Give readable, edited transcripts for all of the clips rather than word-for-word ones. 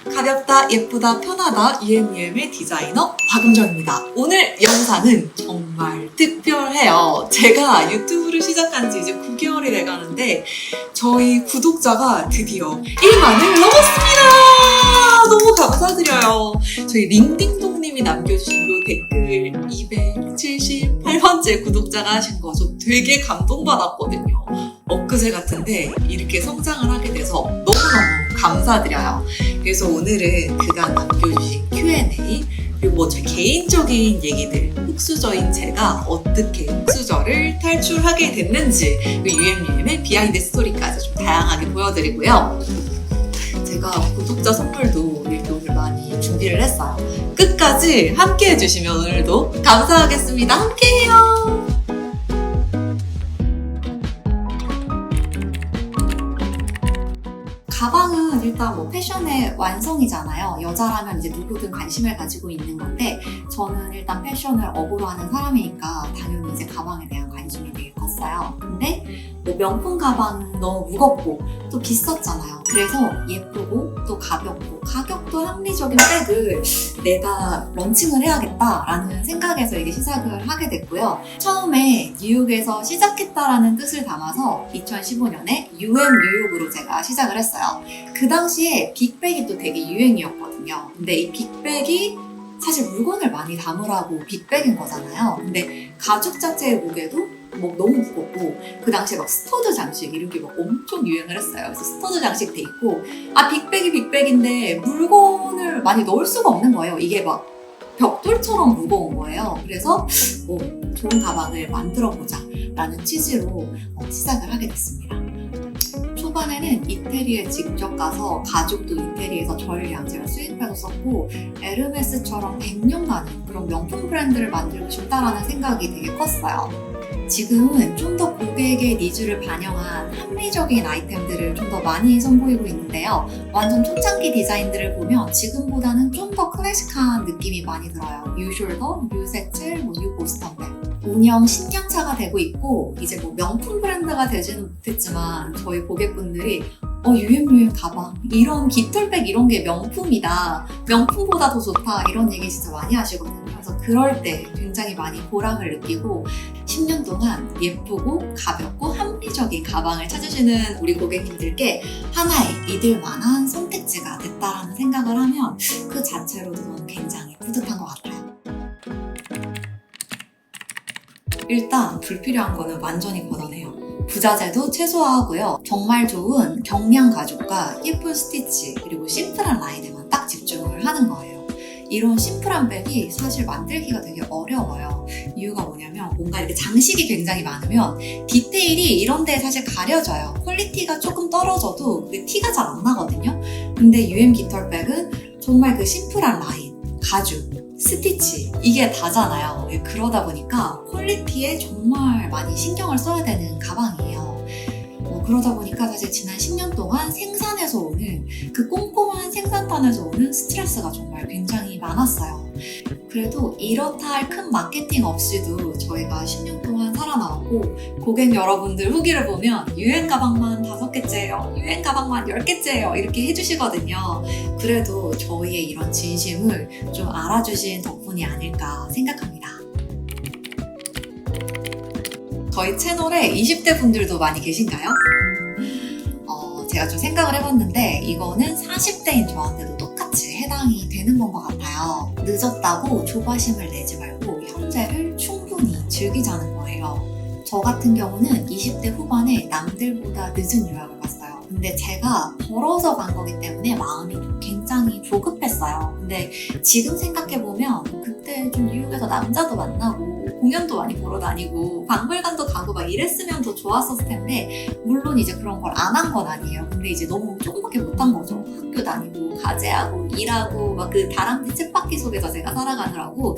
가볍다, 예쁘다, 편하다 UMUM의 디자이너 박은정입니다. 오늘 영상은 정말 특별해요. 제가 유튜브를 시작한 지 이제 9개월이 돼가는데 저희 구독자가 드디어 1만을 넘었습니다. 너무 감사드려요. 저희 링딩동님이 남겨주신 요 댓글 278번째 구독자가 하신 거 저 되게 감동받았거든요. 엊그제 같은데 이렇게 성장을 하게 돼서 너무너무 감사드려요. 그래서 오늘은 그간 남겨주신 Q&A 그리고 제 개인적인 얘기들, 흑수저인 제가 어떻게 흑수저를 탈출하게 됐는지 UMUM의 비하인드 스토리까지 좀 다양하게 보여드리고요. 제가 구독자 선물도 이렇게 오늘 많이 준비를 했어요. 끝까지 함께 해주시면 오늘도 감사하겠습니다. 함께해요. 가방은 일단 뭐 패션의 완성이잖아요. 여자라면 이제 누구든 관심을 가지고 있는 건데 저는 일단 패션을 업으로 하는 사람이니까 당연히 이제 가방에 대한 관심이 되게 컸어요. 근데 뭐 명품 가방은 너무 무겁고 또 비쌌잖아요. 그래서 예쁘고 또 가볍고 가격도 합리적인 백을 내가 런칭을 해야겠다라는 생각에서 이게 시작을 하게 됐고요. 처음에 뉴욕에서 시작했다라는 뜻을 담아서 2015년에 UM 뉴욕으로 제가 시작을 했어요. 그 당시에 빅백이 또 되게 유행이었거든요. 근데 이 빅백이 사실 물건을 많이 담으라고 빅백인 거잖아요. 근데 가죽 자체의 무게도 뭐 너무 무겁고 그 당시에 막 스터드 장식 이런 게 막 엄청 유행을 했어요. 그래서 스터드 장식 돼 있고 빅백이 빅백인데 물건을 많이 넣을 수가 없는 거예요. 이게 막 벽돌처럼 무거운 거예요. 그래서 좋은 가방을 만들어보자 라는 취지로 시작을 하게 됐습니다. 초반에는 이태리에 직접 가서 가죽도 이태리에서 전량 제가 수입해서 썼고 에르메스처럼 100년 가는 그런 명품 브랜드를 만들고 싶다라는 생각이 되게 컸어요. 지금은 좀 더 고객의 니즈를 반영한 합리적인 아이템들을 좀 더 많이 선보이고 있는데요. 완전 초창기 디자인들을 보면 지금보다는 좀 더 클래식한 느낌이 많이 들어요. 유숄더, 유색칠, 유보스턴백. 운영 10년 차가 되고 있고 이제 뭐 명품 브랜드가 되지는 못했지만 저희 고객분들이 UMUM 가방 이런 깃털백 이런 게 명품이다, 명품보다 더 좋다 이런 얘기 진짜 많이 하시거든요. 그래서 그럴 때 굉장히 많이 보람을 느끼고 10년 동안 예쁘고 가볍고 합리적인 가방을 찾으시는 우리 고객님들께 하나의 믿을 만한 선택지가 됐다라는 생각을 하면 그 자체로도 저는 굉장히 뿌듯한 것 같아요. 일단 불필요한 거는 완전히 걷어내요. 부자재도 최소화하고요. 정말 좋은 경량 가죽과 예쁜 스티치 그리고 심플한 라인에만 딱 집중을 하는 거예요. 이런 심플한 백이 사실 만들기가 되게 어려워요. 이유가 뭐냐면 뭔가 이렇게 장식이 굉장히 많으면 디테일이 이런 데에 사실 가려져요. 퀄리티가 조금 떨어져도 티가 잘 안 나거든요. 근데 UM 깃털백은 정말 그 심플한 라인, 가죽, 스티치 이게 다잖아요. 그러다 보니까 퀄리티에 정말 많이 신경을 써야 되는 가방이에요. 그러다 보니까 사실 지난 10년 동안 생산에서 오는 그 꼼꼼한 생산단에서 오는 스트레스가 정말 굉장히 많았어요. 그래도 이렇다 할 큰 마케팅 없이도 저희가 10년 동안 살아나왔고 고객 여러분들 후기를 보면 유행 가방만 5개째예요. 유행 가방만 10개째예요. 이렇게 해주시거든요. 그래도 저희의 이런 진심을 좀 알아주신 덕분이 아닐까 생각합니다. 저희 채널에 20대 분들도 많이 계신가요? 제가 좀 생각을 해봤는데 이거는 40대인 저한테도 똑같이 해당이 되는 건 것 같아요. 늦었다고 조바심을 내지 말고 현재를 충분히 즐기자는 거예요. 저 같은 경우는 20대 후반에 남들보다 늦은 유학을 갔어요. 근데 제가 걸어서 간 거기 때문에 마음이 굉장히 조급했어요. 근데 지금 생각해보면 그때 좀 뉴욕에서 남자도 만나고 공연도 많이 보러 다니고 박물관도 가고 막 이랬으면 더 좋았었을 텐데 물론 이제 그런 걸 안 한 건 아니에요. 근데 이제 너무 조금밖에 못한 거죠. 학교 다니고 과제하고 일하고 막 그 다람쥐 쳇바퀴 속에서 제가 살아가느라고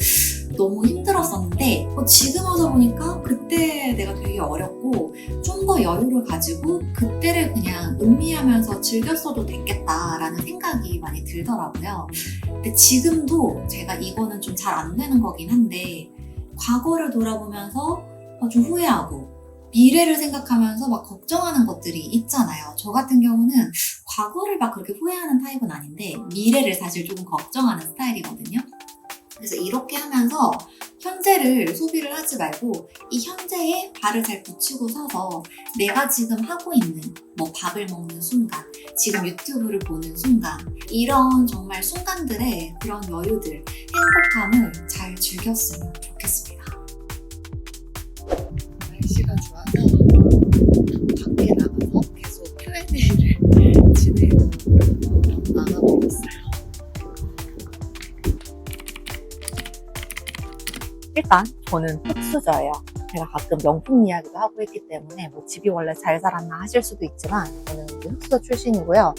너무 힘들었었는데 지금 와서 보니까 그때 내가 되게 어렸고 좀 더 여유를 가지고 그때를 그냥 음미하면서 즐겼어도 됐겠다라는 생각이 많이 들더라고요. 근데 지금도 제가 이거는 좀 잘 안 되는 거긴 한데 과거를 돌아보면서 좀 후회하고 미래를 생각하면서 막 걱정하는 것들이 있잖아요. 저 같은 경우는 과거를 막 그렇게 후회하는 타입은 아닌데 미래를 사실 조금 걱정하는 스타일이거든요. 그래서 이렇게 하면서 현재를 소비를 하지 말고 이 현재에 발을 잘 붙이고 서서 내가 지금 하고 있는 뭐 밥을 먹는 순간, 지금 유튜브를 보는 순간, 이런 정말 순간들의 그런 여유들, 행복감을 잘 즐겼으면 좋겠습니다. 날씨가 좋아서 밖에 나가서 계속 Q&A를 진행으로 나가고 있어요. 일단 저는 흑수저예요. 제가 가끔 명품 이야기도 하고 있기 때문에 뭐 집이 원래 잘 살았나 하실 수도 있지만 저는 흑수저 출신이고요.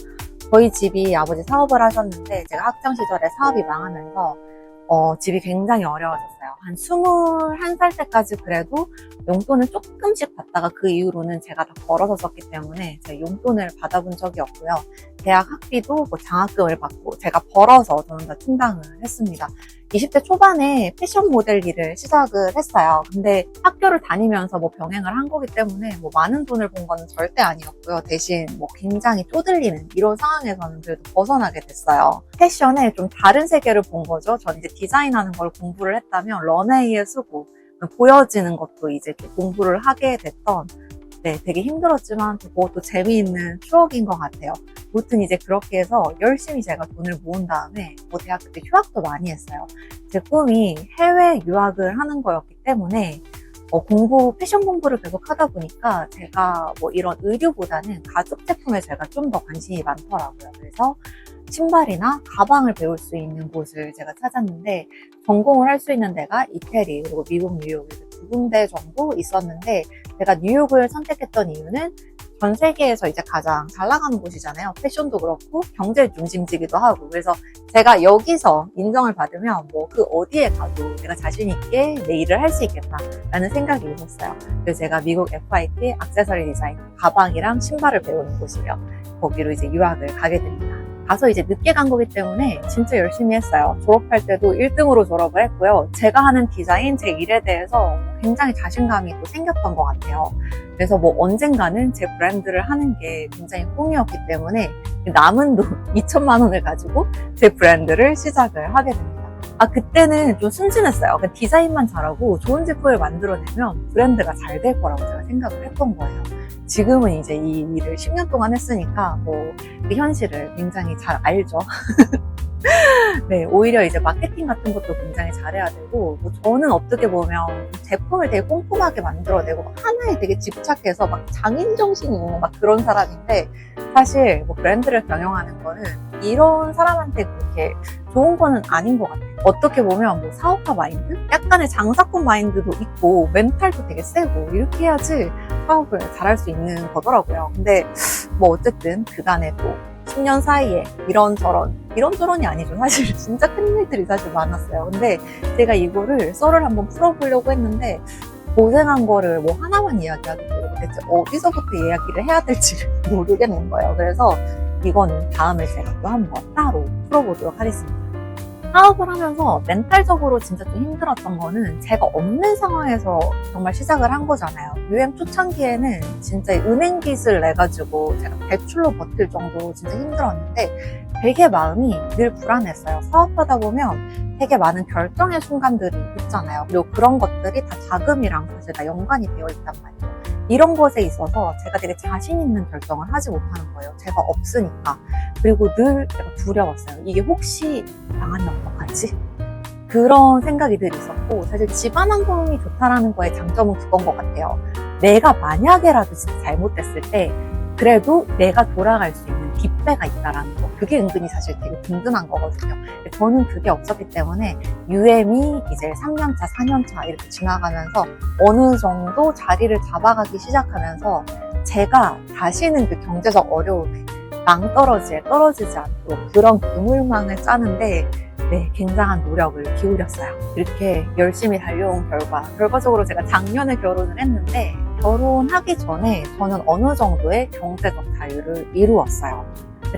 저희 집이 아버지 사업을 하셨는데 제가 학창 시절에 사업이 망하면서 집이 굉장히 어려워졌어요. 한 21살 때까지 그래도 용돈을 조금씩 받다가 그 이후로는 제가 다 벌어서 썼기 때문에 제가 용돈을 받아본 적이 없고요. 대학 학비도 뭐 장학금을 받고 제가 벌어서 저는 다 충당을 했습니다. 20대 초반에 패션 모델 일을 시작을 했어요. 근데 학교를 다니면서 뭐 병행을 한 거기 때문에 뭐 많은 돈을 번 건 절대 아니었고요. 대신 뭐 굉장히 쪼들리는 이런 상황에서는 그래도 벗어나게 됐어요. 패션에 좀 다른 세계를 본 거죠. 전 이제 디자인하는 걸 공부를 했다면 런웨이에 쓰고 보여지는 것도 이제 좀 공부를 하게 됐던 되게 힘들었지만 그것도 재미있는 추억인 것 같아요. 무튼 이제 그렇게 해서 열심히 제가 돈을 모은 다음에 뭐 대학교 때 휴학도 많이 했어요. 제 꿈이 해외 유학을 하는 거였기 때문에 패션 공부를 계속 하다 보니까 제가 뭐 이런 의류보다는 가죽 제품에 제가 좀 더 관심이 많더라고요. 그래서 신발이나 가방을 배울 수 있는 곳을 제가 찾았는데 전공을 할 수 있는 데가 이태리 그리고 미국 뉴욕 두 군데 정도 있었는데 제가 뉴욕을 선택했던 이유는 전 세계에서 이제 가장 잘 나가는 곳이잖아요. 패션도 그렇고 경제 중심지기도 하고 그래서 제가 여기서 인정을 받으면 뭐 그 어디에 가도 내가 자신 있게 내 일을 할 수 있겠다라는 생각이 있었어요. 그래서 제가 미국 FIT 액세서리 디자인 가방이랑 신발을 배우는 곳이에요. 거기로 이제 유학을 가게 됩니다. 가서 이제 늦게 간 거기 때문에 진짜 열심히 했어요. 졸업할 때도 1등으로 졸업을 했고요. 제가 하는 디자인, 제 일에 대해서 굉장히 자신감이 또 생겼던 것 같아요. 그래서 뭐 언젠가는 제 브랜드를 하는 게 굉장히 꿈이었기 때문에 남은 돈 2천만 원을 가지고 제 브랜드를 시작을 하게 됩니다. 그때는 좀 순진했어요. 디자인만 잘하고 좋은 제품을 만들어내면 브랜드가 잘 될 거라고 제가 생각을 했던 거예요. 지금은 이제 이 일을 10년 동안 했으니까 그 현실을 굉장히 잘 알죠. 네, 오히려 이제 마케팅 같은 것도 굉장히 잘해야 되고, 저는 어떻게 보면 제품을 되게 꼼꼼하게 만들어내고 하나에 되게 집착해서 막 장인 정신이 있는 막 그런 사람인데, 사실 브랜드를 경영하는 거는 이런 사람한테 그렇게 좋은 거는 아닌 것 같아요. 어떻게 보면 사업가 마인드? 약간의 장사꾼 마인드도 있고, 멘탈도 되게 세고, 이렇게 해야지 사업을 잘할 수 있는 거더라고요. 근데 어쨌든 그간에 또 10년 사이에 이런저런이 아니죠. 사실 진짜 큰일들이 사실 많았어요. 근데 제가 이거를 썰을 한번 풀어보려고 했는데 고생한 거를 하나만 이야기하기도 대체 어디서부터 이야기를 해야 될지를 모르겠는 거예요. 그래서 이거는 다음에 제가 또 한번 따로 풀어보도록 하겠습니다. 사업을 하면서 멘탈적으로 진짜 좀 힘들었던 거는 제가 없는 상황에서 정말 시작을 한 거잖아요. 유행 초창기에는 진짜 은행 빚을 내가지고 제가 대출로 버틸 정도로 진짜 힘들었는데 되게 마음이 늘 불안했어요. 사업하다 보면 되게 많은 결정의 순간들이 있잖아요. 그리고 그런 것들이 다 자금이랑 사실 다 연관이 되어 있단 말이에요. 이런 것에 있어서 제가 되게 자신 있는 결정을 하지 못하는 거예요. 제가 없으니까. 그리고 늘 제가 두려웠어요. 이게 혹시 망하면 어떡하지? 그런 생각이 늘 있었고, 사실 집안 환경이 좋다라는 거의 장점은 그건 것 같아요. 내가 만약에라도 진짜 잘못됐을 때 그래도 내가 돌아갈 수 있는 뒷배가 있다라는 거, 그게 은근히 사실 되게 든든한 거거든요. 저는 그게 없었기 때문에 UM이 이제 3년차, 4년차 이렇게 지나가면서 어느 정도 자리를 잡아가기 시작하면서 제가 다시는 그 경제적 어려움에 낭떠러지에 떨어지지 않도록 그런 그물망을 짜는데 굉장한 노력을 기울였어요. 이렇게 열심히 달려온 결과적으로 제가 작년에 결혼을 했는데 결혼하기 전에 저는 어느 정도의 경제적 자유를 이루었어요.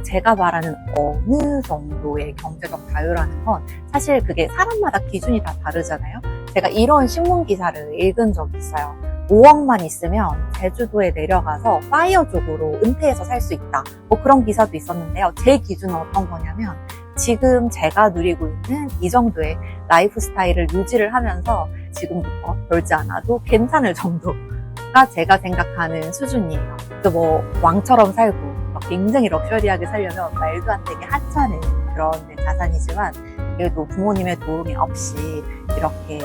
제가 말하는 어느 정도의 경제적 자유라는 건 사실 그게 사람마다 기준이 다 다르잖아요. 제가 이런 신문 기사를 읽은 적이 있어요. 5억만 있으면 제주도에 내려가서 파이어 쪽으로 은퇴해서 살 수 있다. 뭐 그런 기사도 있었는데요. 제 기준은 어떤 거냐면 지금 제가 누리고 있는 이 정도의 라이프 스타일을 유지를 하면서 지금부터 벌지 않아도 괜찮을 정도가 제가 생각하는 수준이에요. 또 뭐 왕처럼 살고 막 굉장히 럭셔리하게 살려면 말도 안 되게 하찮은 그런 자산이지만 그래도 부모님의 도움이 없이 이렇게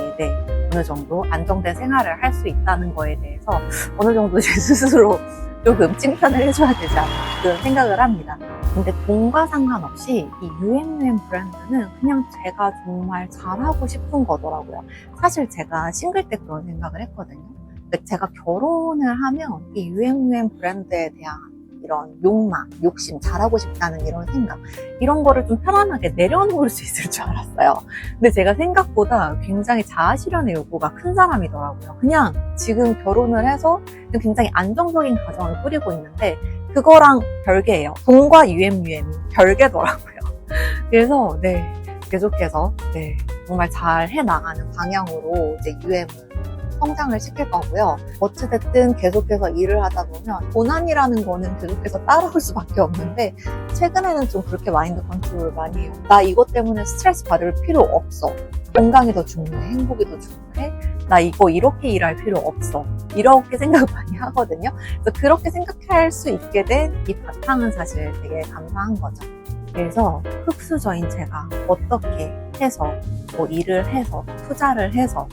어느 정도 안정된 생활을 할 수 있다는 거에 대해서 어느 정도 제 스스로 조금 칭찬을 해줘야 되지 않나 그런 생각을 합니다. 근데 돈과 상관없이 이 UMUM 브랜드는 그냥 제가 정말 잘하고 싶은 거더라고요. 사실 제가 싱글 때 그런 생각을 했거든요. 근데 제가 결혼을 하면 이 UMUM 브랜드에 대한 이런 욕망, 욕심, 잘하고 싶다는 이런 생각 이런 거를 좀 편안하게 내려놓을 수 있을 줄 알았어요. 근데 제가 생각보다 굉장히 자아실현의 요구가 큰 사람이더라고요. 그냥 지금 결혼을 해서 굉장히 안정적인 가정을 꾸리고 있는데 그거랑 별개예요. 돈과 UMUM이 별개더라고요. 그래서 계속해서 정말 잘 해나가는 방향으로 이제 UM을 성장을 시킬 거고요. 어찌됐든 계속해서 일을 하다 보면 고난이라는 거는 계속해서 따라올 수밖에 없는데 최근에는 좀 그렇게 마인드 컨트롤을 많이 해요. 나 이것 때문에 스트레스 받을 필요 없어. 건강이 더 중요해. 행복이 더 중요해. 나 이거 이렇게 일할 필요 없어. 이렇게 생각을 많이 하거든요. 그래서 그렇게 생각할 수 있게 된 이 바탕은 사실 되게 감사한 거죠. 그래서 흑수저인 제가 어떻게 해서 뭐 일을 해서 투자를 해서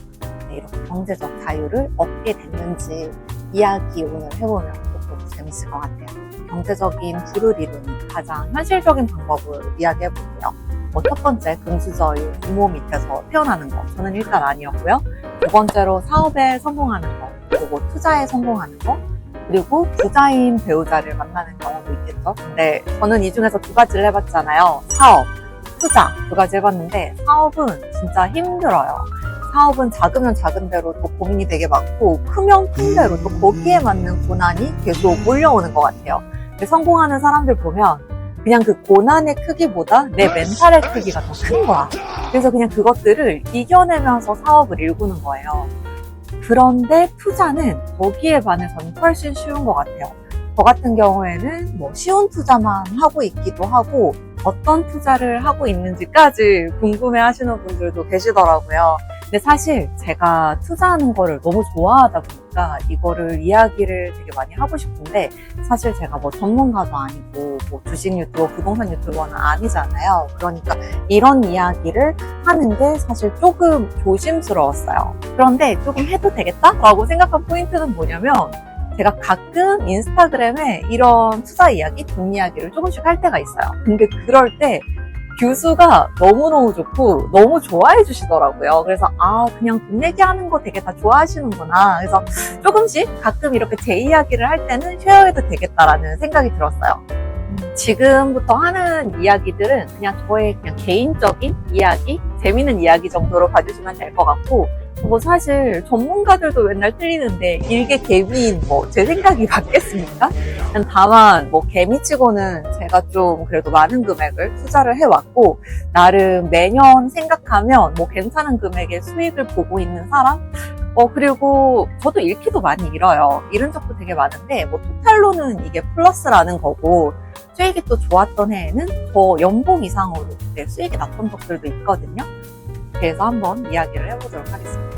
이렇게 경제적 자유를 얻게 됐는지 이야기 오늘 해보면 조금 재밌을 것 같아요. 경제적인 부를 이루는 가장 현실적인 방법을 이야기해볼게요. 첫 번째, 금수저인 부모 밑에서 태어나는 거. 저는 일단 아니었고요. 두 번째로 사업에 성공하는 거, 그리고 투자에 성공하는 거, 그리고 부자인 배우자를 만나는 경우도 있겠죠. 근데 저는 이 중에서 두 가지를 해봤잖아요. 사업, 투자 두 가지 해봤는데 사업은 진짜 힘들어요. 사업은 작으면 작은 대로 또 고민이 되게 많고 크면 큰 대로 또 거기에 맞는 고난이 계속 몰려오는 것 같아요. 근데 성공하는 사람들 보면 그냥 그 고난의 크기보다 내 멘탈의 크기가 더 큰 거야. 그래서 그냥 그것들을 이겨내면서 사업을 일구는 거예요. 그런데 투자는 거기에 반해서는 훨씬 쉬운 것 같아요. 저 같은 경우에는 뭐 쉬운 투자만 하고 있기도 하고 어떤 투자를 하고 있는지까지 궁금해 하시는 분들도 계시더라고요. 근데 사실 제가 투자하는 거를 너무 좋아하다 보니까 이거를 이야기를 되게 많이 하고 싶은데 사실 제가 뭐 전문가도 아니고 뭐 주식 유튜버, 부동산 유튜버는 아니잖아요. 그러니까 이런 이야기를 하는 게 사실 조금 조심스러웠어요. 그런데 조금 해도 되겠다라고 생각한 포인트는 뭐냐면 제가 가끔 인스타그램에 이런 투자 이야기, 돈 이야기를 조금씩 할 때가 있어요. 근데 그럴 때 뷰수가 너무너무 좋고 너무 좋아해 주시더라고요. 그래서 그냥 돈 얘기하는 거 되게 다 좋아하시는구나. 그래서 조금씩 가끔 이렇게 제 이야기를 할 때는 쉐어해도 되겠다라는 생각이 들었어요. 지금부터 하는 이야기들은 그냥 저의 그냥 개인적인 이야기, 재밌는 이야기 정도로 봐주시면 될 것 같고 뭐 사실 전문가들도 맨날 틀리는데 일개 개미인 제 생각이 맞겠습니까? 다만 개미치고는 제가 좀 그래도 많은 금액을 투자를 해왔고 나름 매년 생각하면 괜찮은 금액의 수익을 보고 있는 사람? 그리고 저도 잃기도 많이 잃어요. 잃은 적도 되게 많은데 토탈로는 이게 플러스라는 거고 수익이 또 좋았던 해에는 더 연봉 이상으로 수익이 났던 적들도 있거든요. 그래서 한번 이야기를 해보도록 하겠습니다.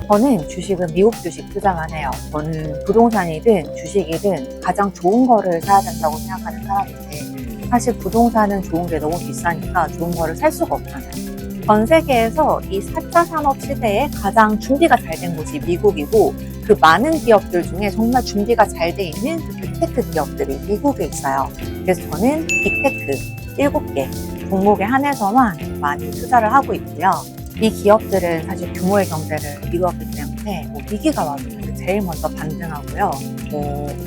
저는 주식은 미국 주식 투자만 해요. 저는 부동산이든 주식이든 가장 좋은 거를 사야 된다고 생각하는 사람인데 사실 부동산은 좋은 게 너무 비싸니까 좋은 거를 살 수가 없잖아요. 전 세계에서 이 4차 산업 시대에 가장 준비가 잘 된 곳이 미국이고 그 많은 기업들 중에 정말 준비가 잘 돼 있는 그 빅테크 기업들이 미국에 있어요. 그래서 저는 빅테크 7개 종목에 한해서만 많이 투자를 하고 있고요. 이 기업들은 사실 규모의 경제를 이루었기 때문에 위기가 와도 제일 먼저 반등하고요.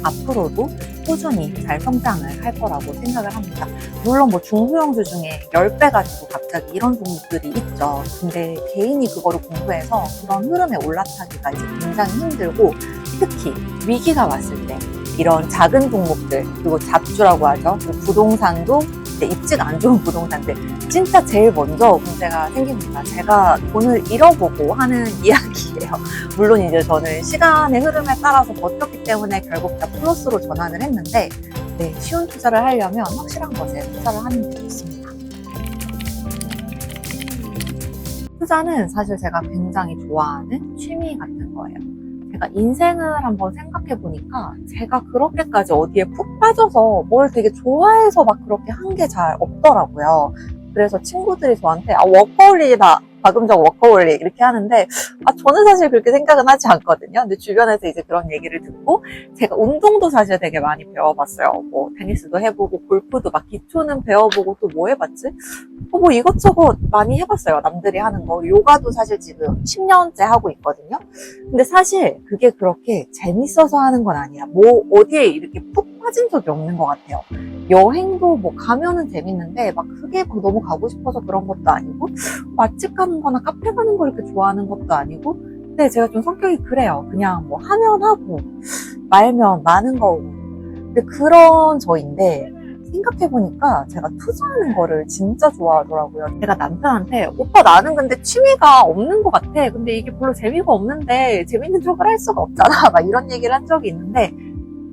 앞으로도 꾸준히 잘 성장을 할 거라고 생각을 합니다. 물론 중소형주 중에 10배 가지고 갑자기 이런 종목들이 있죠. 근데 개인이 그거를 공부해서 그런 흐름에 올라타기가 이제 굉장히 힘들고 특히 위기가 왔을 때 이런 작은 종목들 그리고 잡주라고 하죠. 부동산도 진짜 입지가 안 좋은 부동산들 진짜 제일 먼저 문제가 생깁니다. 제가 돈을 잃어보고 하는 이야기예요. 물론 이제 저는 시간의 흐름에 따라서 버텼기 때문에 결국 다 플러스로 전환을 했는데 네, 쉬운 투자를 하려면 확실한 것에 투자를 하는 게 좋습니다. 투자는 사실 제가 굉장히 좋아하는 취미 같은 거예요. 제가 인생을 한번 생각해 보니까 제가 그렇게까지 어디에 푹 빠져서 뭘 되게 좋아해서 막 그렇게 한 게 잘 없더라고요. 그래서 친구들이 저한테 워커홀릭이다. 가금적 워커홀릭 이렇게 하는데 저는 사실 그렇게 생각은 하지 않거든요. 근데 주변에서 이제 그런 얘기를 듣고 제가 운동도 사실 되게 많이 배워봤어요. 뭐 테니스도 해보고 골프도 막 기초는 배워보고 또 뭐 해봤지? 뭐 이것저것 많이 해봤어요. 남들이 하는 거. 요가도 사실 지금 10년째 하고 있거든요. 근데 사실 그게 그렇게 재밌어서 하는 건 아니야. 뭐 어디에 이렇게 푹 빠진 적이 없는 것 같아요. 여행도 뭐 가면은 재밌는데 막 그게 막 너무 가고 싶어서 그런 것도 아니고 맛집 가는 거나 카페 가는 걸 이렇게 좋아하는 것도 아니고 근데 제가 좀 성격이 그래요. 그냥 뭐 하면 하고 말면 많은 거고 근데 그런 저인데 생각해보니까 제가 투자하는 거를 진짜 좋아하더라고요. 제가 남편한테 오빠 나는 근데 취미가 없는 것 같아. 근데 이게 별로 재미가 없는데 재밌는 척을 할 수가 없잖아. 막 이런 얘기를 한 적이 있는데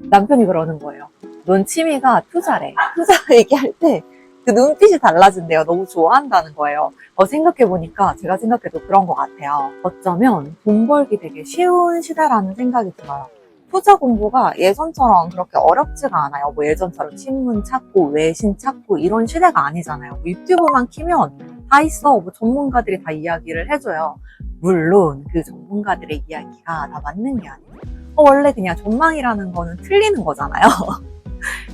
남편이 그러는 거예요. 넌 취미가 투자래. 투자 얘기할 때 그 눈빛이 달라진대요. 너무 좋아한다는 거예요. 생각해보니까 제가 생각해도 그런 것 같아요. 어쩌면 돈 벌기 되게 쉬운 시대라는 생각이 들어요. 투자 공부가 예전처럼 그렇게 어렵지가 않아요. 뭐 예전처럼 신문 찾고 외신 찾고 이런 시대가 아니잖아요. 뭐 유튜브만 키면 다 있어. 뭐 전문가들이 다 이야기를 해줘요. 물론 그 전문가들의 이야기가 다 맞는 게 아니에요. 원래 그냥 전망이라는 거는 틀리는 거잖아요.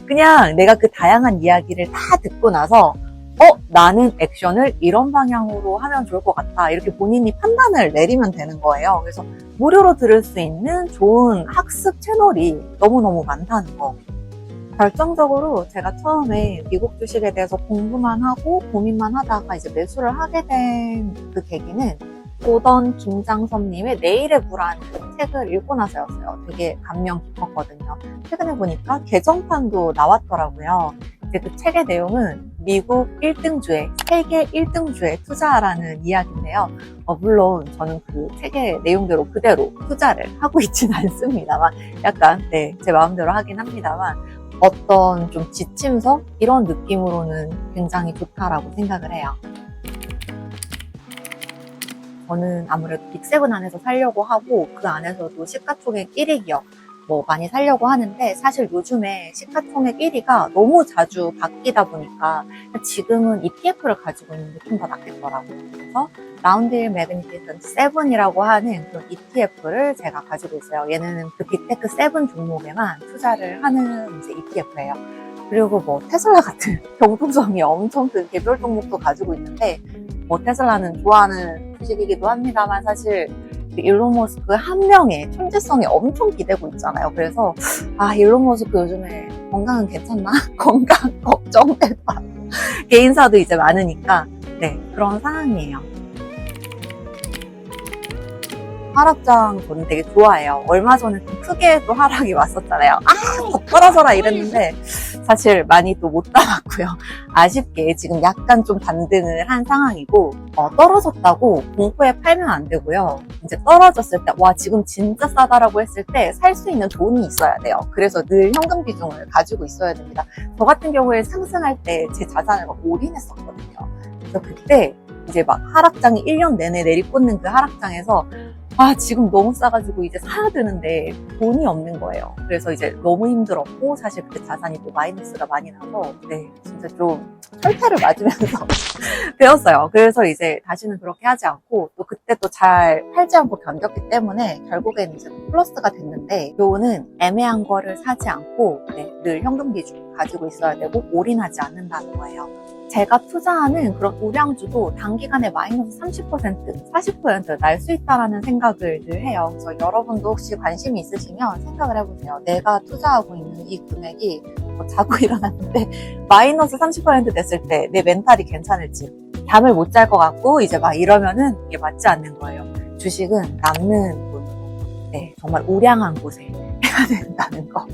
그냥 내가 그 다양한 이야기를 다 듣고 나서 나는 액션을 이런 방향으로 하면 좋을 것 같다. 이렇게 본인이 판단을 내리면 되는 거예요. 그래서 무료로 들을 수 있는 좋은 학습 채널이 너무너무 많다는 거. 결정적으로 제가 처음에 미국 주식에 대해서 공부만 하고 고민만 하다가 이제 매수를 하게 된 그 계기는 고던 김장섭님의 내일의 부라는 책을 읽고 나서였어요. 되게 감명 깊었거든요. 최근에 보니까 개정판도 나왔더라고요. 이제 그 책의 내용은 미국 1등주에, 세계 1등주에 투자하라는 이야기인데요. 물론 저는 그 책의 내용대로 그대로 투자를 하고 있진 않습니다만 약간 제 마음대로 하긴 합니다만 어떤 좀 지침서? 이런 느낌으로는 굉장히 좋다라고 생각을 해요. 저는 아무래도 빅7 안에서 살려고 하고 그 안에서도 시가총액 1위 기업 뭐 많이 살려고 하는데 사실 요즘에 시가총액 1위가 너무 자주 바뀌다 보니까 지금은 ETF를 가지고 있는 게 좀 더 낫겠더라고요. 그래서 라운드힐 매그니피센트 7이라고 하는 그런 ETF를 제가 가지고 있어요. 얘는 그 빅테크 7 종목에만 투자를 하는 이제 ETF예요. 그리고 뭐 테슬라 같은 경동성이 엄청 큰 개별 종목도 가지고 있는데 뭐 테슬라는 좋아하는 주식이기도 합니다만 사실 일론 머스크 한 명의 천재성이 엄청 기대고 있잖아요. 그래서 일론 머스크 요즘에 건강은 괜찮나? 건강 걱정되다. 개인사도 이제 많으니까 그런 상황이에요. 하락장 저는 되게 좋아해요. 얼마 전에 좀 크게 또 하락이 왔었잖아요. 더 떨어져라 이랬는데 사실 많이 또 못 따랐고요. 아쉽게 지금 약간 좀 반등을 한 상황이고 떨어졌다고 공포에 팔면 안 되고요. 이제 떨어졌을 때 와 지금 진짜 싸다라고 했을 때 살 수 있는 돈이 있어야 돼요. 그래서 늘 현금 비중을 가지고 있어야 됩니다. 저 같은 경우에 상승할 때 제 자산을 막 올인했었거든요. 그래서 그때 이제 막 하락장이 1년 내내 내리꽂는 그 하락장에서 지금 너무 싸가지고 이제 사야 되는데 돈이 없는 거예요. 그래서 이제 너무 힘들었고 사실 그때 자산이 또 마이너스가 많이 나서 진짜 좀 철퇴를 맞으면서 배웠어요. 그래서 이제 다시는 그렇게 하지 않고 또 그때 또 잘 팔지 않고 견뎠기 때문에 결국엔 이제 플러스가 됐는데 요거는 애매한 거를 사지 않고 늘 현금 비중 가지고 있어야 되고 올인하지 않는다는 거예요. 제가 투자하는 그런 우량주도 단기간에 마이너스 30%, 40% 날 수 있다라는 생각을 늘 해요. 그래서 여러분도 혹시 관심이 있으시면 생각을 해보세요. 내가 투자하고 있는 이 금액이 자고 일어났는데 마이너스 30% 됐을 때 내 멘탈이 괜찮을지 잠을 못 잘 것 같고 이제 막 이러면은 이게 맞지 않는 거예요. 주식은 남는 돈으로 정말 우량한 곳에 해야 된다는 거.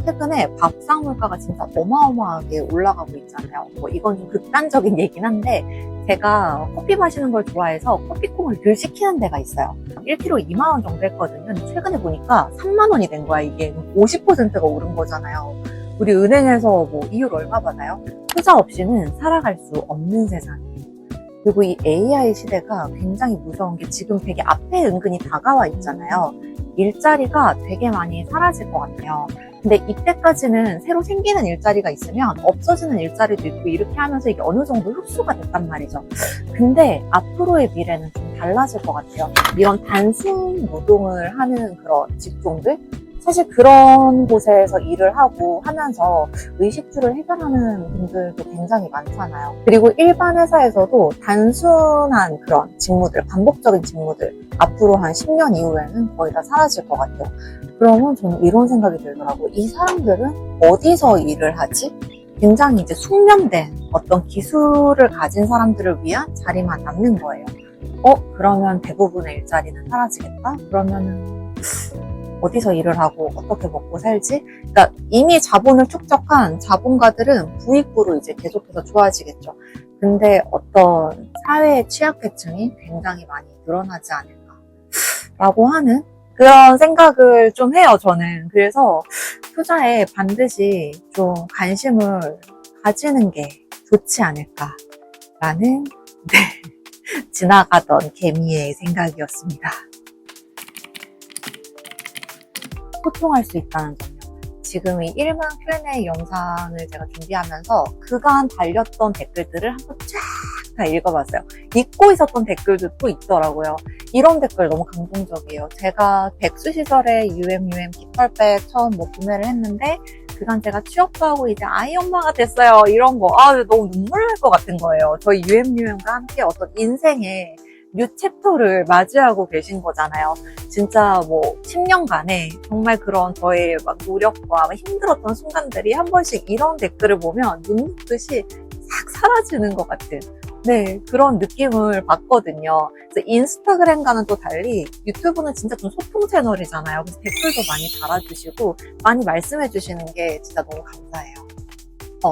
최근에 밥상 물가가 진짜 어마어마하게 올라가고 있잖아요. 뭐 이건 좀 극단적인 얘긴 한데 제가 커피 마시는 걸 좋아해서 커피콩을 늘 시키는 데가 있어요. 1kg 2만 원 정도 했거든요. 근데 최근에 보니까 3만 원이 된 거야. 이게 50%가 오른 거잖아요. 우리 은행에서 뭐 이율 얼마 받아요? 투자 없이는 살아갈 수 없는 세상이에요. 그리고 이 AI 시대가 굉장히 무서운 게 지금 되게 앞에 은근히 다가와 있잖아요. 일자리가 되게 많이 사라질 것 같아요. 근데 이때까지는 새로 생기는 일자리가 있으면 없어지는 일자리도 있고 이렇게 하면서 이게 어느 정도 흡수가 됐단 말이죠. 근데 앞으로의 미래는 좀 달라질 것 같아요. 이런 단순 노동을 하는 그런 직종들? 사실 그런 곳에서 일을 하고 하면서 의식주를 해결하는 분들도 굉장히 많잖아요. 그리고 일반 회사에서도 단순한 그런 직무들, 반복적인 직무들 앞으로 한 10년 이후에는 거의 다 사라질 것 같아요. 그러면 저는 이런 생각이 들더라고요. 이 사람들은 어디서 일을 하지? 굉장히 이제 숙련된 어떤 기술을 가진 사람들을 위한 자리만 남는 거예요. 그러면 대부분의 일자리는 사라지겠다? 그러면은 어디서 일을 하고 어떻게 먹고 살지? 그러니까 이미 자본을 축적한 자본가들은 부익부로 이제 계속해서 좋아지겠죠. 근데 어떤 사회의 취약계층이 굉장히 많이 늘어나지 않을까라고 하는 그런 생각을 좀 해요, 저는. 그래서 투자에 반드시 좀 관심을 가지는 게 좋지 않을까라는 지나가던 개미의 생각이었습니다. 소통할 수 있다는 점요. 지금 이 1만 Q&A 영상을 제가 준비하면서 그간 달렸던 댓글들을 한번 쫙 다 읽어봤어요. 잊고 있었던 댓글도 있더라고요. 이런 댓글 너무 감동적이에요. 제가 백수 시절에 깃털백 처음 구매를 했는데 그간 제가 취업도 하고 이제 아이 엄마가 됐어요. 이런 거 너무 눈물 날 것 같은 거예요. 저희 UM과 함께 어떤 인생의 뉴 챕터를 맞이하고 계신 거잖아요. 진짜 10년간에 정말 그런 저의 노력과 힘들었던 순간들이 한 번씩 이런 댓글을 보면 눈 녹듯이 싹 사라지는 것 같은 그런 느낌을 받거든요. 그래서 인스타그램과는 또 달리 유튜브는 진짜 좀 소통 채널이잖아요. 그래서 댓글도 많이 달아주시고 많이 말씀해 주시는 게 진짜 너무 감사해요.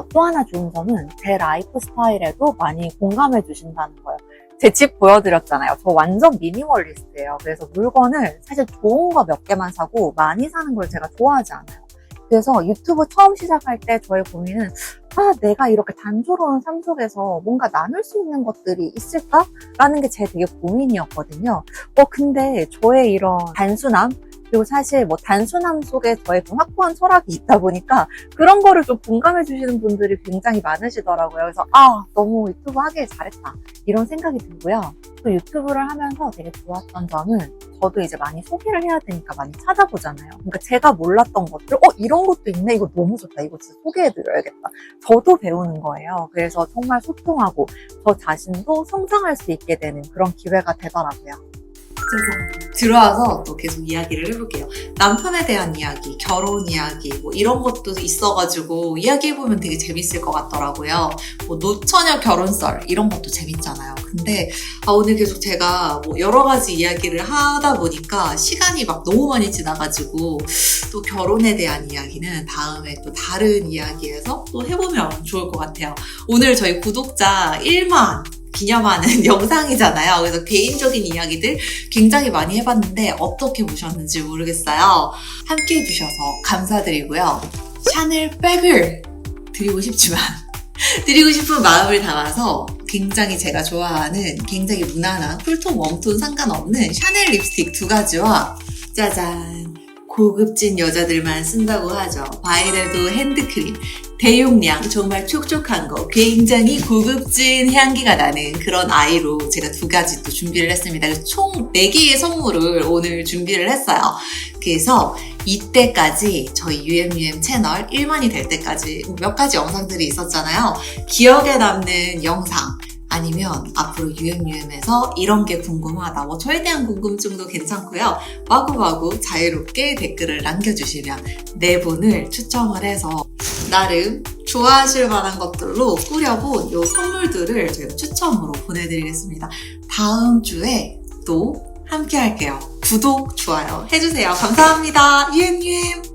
또 하나 좋은 점은 제 라이프 스타일에도 많이 공감해 주신다는 거예요. 제 집 보여드렸잖아요. 저 완전 미니멀리스트예요. 그래서 물건을 사실 좋은 거 몇 개만 사고 많이 사는 걸 제가 좋아하지 않아요. 그래서 유튜브 처음 시작할 때 저의 고민은 내가 이렇게 단조로운 삶 속에서 뭔가 나눌 수 있는 것들이 있을까? 라는 게 제 되게 고민이었거든요. 근데 저의 이런 단순함, 그리고 사실 단순함 속에 저의 좀 확고한 철학이 있다 보니까 그런 거를 좀 공감해 주시는 분들이 굉장히 많으시더라고요. 그래서 너무 유튜브 하길 잘했다 이런 생각이 들고요. 또 유튜브를 하면서 되게 좋았던 점은 저도 이제 많이 소개를 해야 되니까 많이 찾아보잖아요. 그러니까 제가 몰랐던 것들 이런 것도 있네, 이거 너무 좋다, 이거 진짜 소개해드려야겠다. 저도 배우는 거예요. 그래서 정말 소통하고 저 자신도 성장할 수 있게 되는 그런 기회가 되더라고요. 짜잔. 들어와서 또 계속 이야기를 해볼게요. 남편에 대한 이야기, 결혼 이야기 이런 것도 있어가지고 이야기해보면 되게 재밌을 것 같더라고요. 노처녀 결혼썰 이런 것도 재밌잖아요. 근데 오늘 계속 제가 여러 가지 이야기를 하다 보니까 시간이 너무 많이 지나가지고 또 결혼에 대한 이야기는 다음에 또 다른 이야기에서 또 해보면 좋을 것 같아요. 오늘 저희 구독자 1만 기념하는 영상이잖아요. 그래서 개인적인 이야기들 굉장히 많이 해봤는데 어떻게 보셨는지 모르겠어요. 함께 해주셔서 감사드리고요. 샤넬백을 드리고 싶지만 드리고 싶은 마음을 담아서 굉장히 제가 좋아하는 굉장히 무난한 쿨톤, 웜톤 상관없는 샤넬 립스틱 2가지와 짜잔! 고급진 여자들만 쓴다고 하죠. 바이레도 핸드크림. 대용량, 정말 촉촉한 거, 굉장히 고급진 향기가 나는 그런 아이로 제가 2가지 또 준비를 했습니다. 그래서 총 4개의 선물을 오늘 준비를 했어요. 그래서 이때까지 저희 UMUM 채널 1만이 될 때까지 몇 가지 영상들이 있었잖아요. 기억에 남는 영상, 아니면 앞으로 UMUM에서 이런 게 궁금하다. 저에 대한 궁금증도 괜찮고요. 마구마구 자유롭게 댓글을 남겨주시면 4분을 추첨을 해서 나름 좋아하실 만한 것들로 꾸려본 이 선물들을 저희가 추첨으로 보내드리겠습니다. 다음 주에 또 함께 할게요. 구독, 좋아요 해주세요. 감사합니다. UMUM!